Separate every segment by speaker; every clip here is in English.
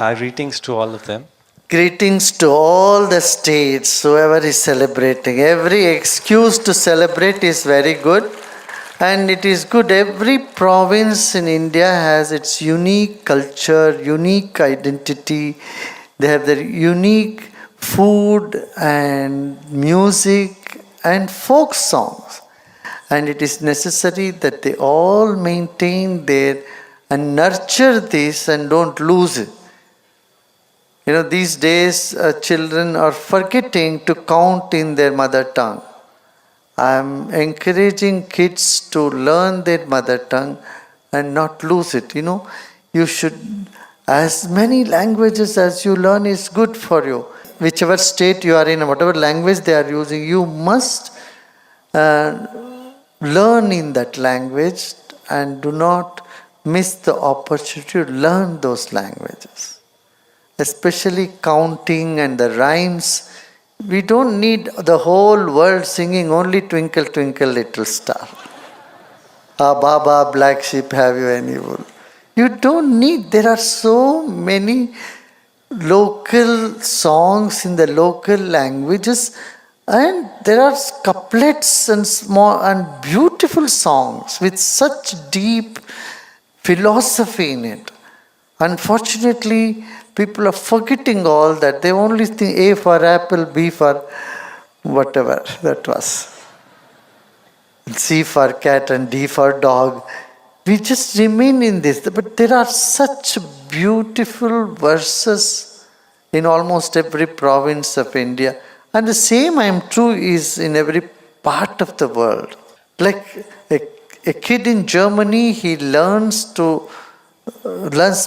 Speaker 1: Greetings to all of them.
Speaker 2: Greetings to all the states, whoever is celebrating. Every excuse to celebrate is very good, and it is good. Every province in India has its unique culture, unique identity. They have their unique food and music and folk songs. And it is necessary that they all maintain their and nurture this and don't lose it. These days children are forgetting to count in their mother tongue. I am encouraging kids to learn their mother tongue and not lose it. You should, as many languages as you learn is good for you. Whichever state you are in, whatever language they are using, you must learn in that language and do not miss the opportunity to learn those languages. Especially counting and the rhymes. We don't need the whole world singing only Twinkle Twinkle Little Star. Ah Baba, black sheep, have you any wool? You don't need, there are so many local songs in the local languages, and there are couplets and small and beautiful songs with such deep philosophy in it. Unfortunately, people are forgetting all that. They only think A for apple, B for whatever that was. C for cat and D for dog. We just remain in this. But there are such beautiful verses in almost every province of India. And the same I am true is in every part of the world. Like a kid in Germany, he learns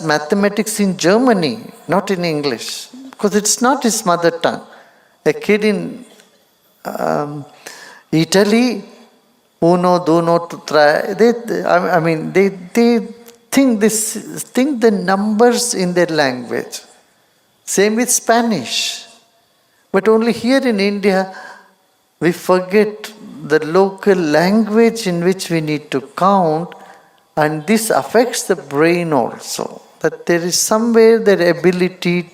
Speaker 2: mathematics in Germany, not in English, because it's not his mother tongue. A kid in Italy, uno, duno, tre, they think the numbers in their language. Same with Spanish. But only here in India, we forget the local language in which we need to count. And this affects the brain also, that there is somewhere their ability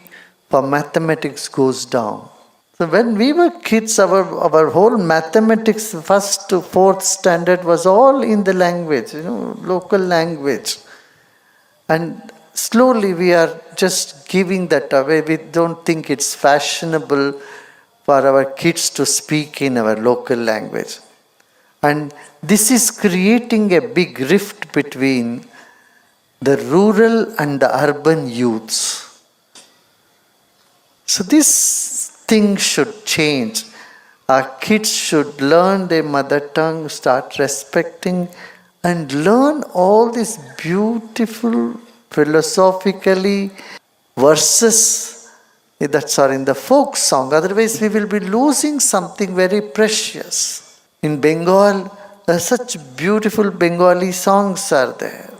Speaker 2: for mathematics goes down. So when we were kids, our whole mathematics, first to fourth standard, was all in the language, local language. And slowly we are just giving that away. We don't think it's fashionable for our kids to speak in our local language. And this is creating a big rift between the rural and the urban youths. So this thing should change. Our kids should learn their mother tongue, start respecting, and learn all these beautiful philosophically verses that are in the folk song. Otherwise we will be losing something very precious. In Bengal, such beautiful Bengali songs are there.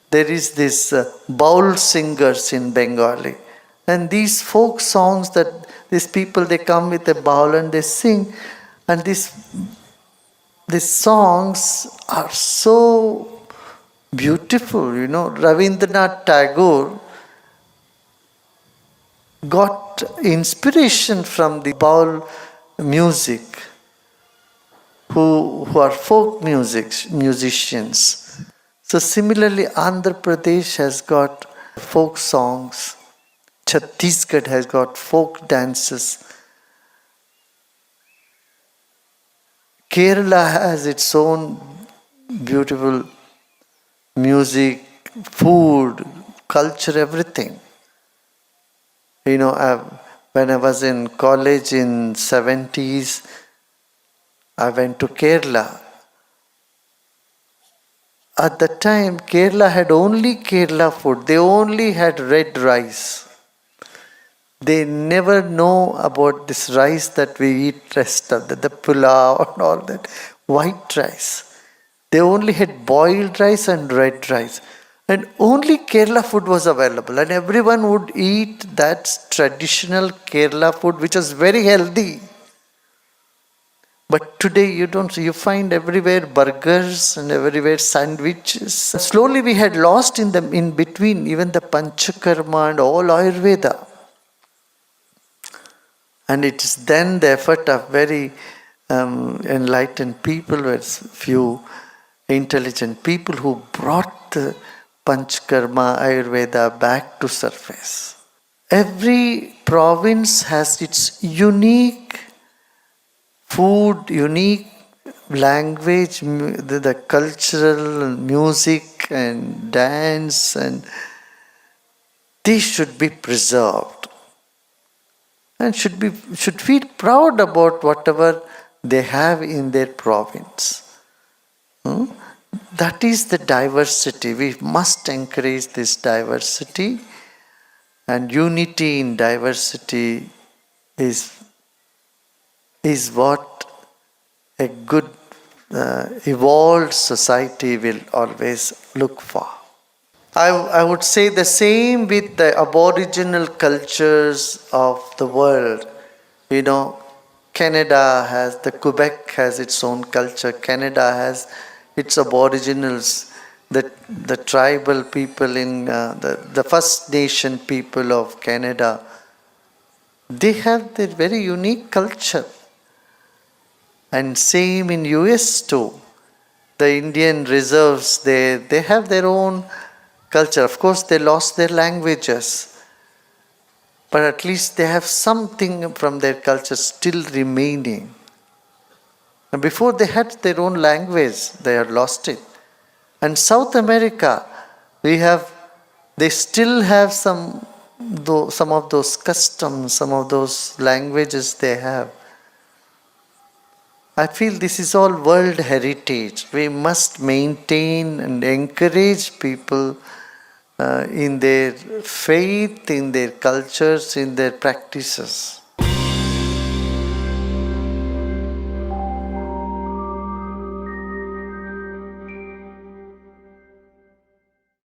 Speaker 2: There is this baul singers in Bengali. And these folk songs that these people, they come with a baul and they sing. And these songs are so beautiful. Rabindranath Tagore got inspiration from the baul music, who are folk musicians. So similarly, Andhra Pradesh has got folk songs. Chhattisgarh has got folk dances. Kerala has its own beautiful music, food, culture, everything. When I was in college in 70s, I went to Kerala. At the time, Kerala had only Kerala food. They only had red rice. They never know about this rice that we eat rest of the pulao and all that. White rice. They only had boiled rice and red rice. And only Kerala food was available. And everyone would eat that traditional Kerala food, which was very healthy. But today you don't, you find everywhere burgers and everywhere sandwiches. Slowly we had lost in between even the Panchakarma and all Ayurveda. And it is then the effort of very enlightened people, with few intelligent people who brought the Panchakarma Ayurveda back to surface. Every province has its unique food, unique language, the cultural music and dance, and these should be preserved and should feel proud about whatever they have in their province. Hmm? That is the diversity. We must encourage this diversity, and unity in diversity is what a good evolved society will always look for. I would say the same with the aboriginal cultures of the world. You know, Canada has, the Quebec has its own culture. Canada has its aboriginals, the tribal people in the First Nation people of Canada. They have their very unique culture. And same in US too. The Indian reserves, they have their own culture. Of course, they lost their languages, but at least they have something from their culture still remaining. And before they had their own language, they had lost it. And South America, they still have some of those customs, some of those languages they have. I feel this is all world heritage. We must maintain and encourage people in their faith, in their cultures, in their practices.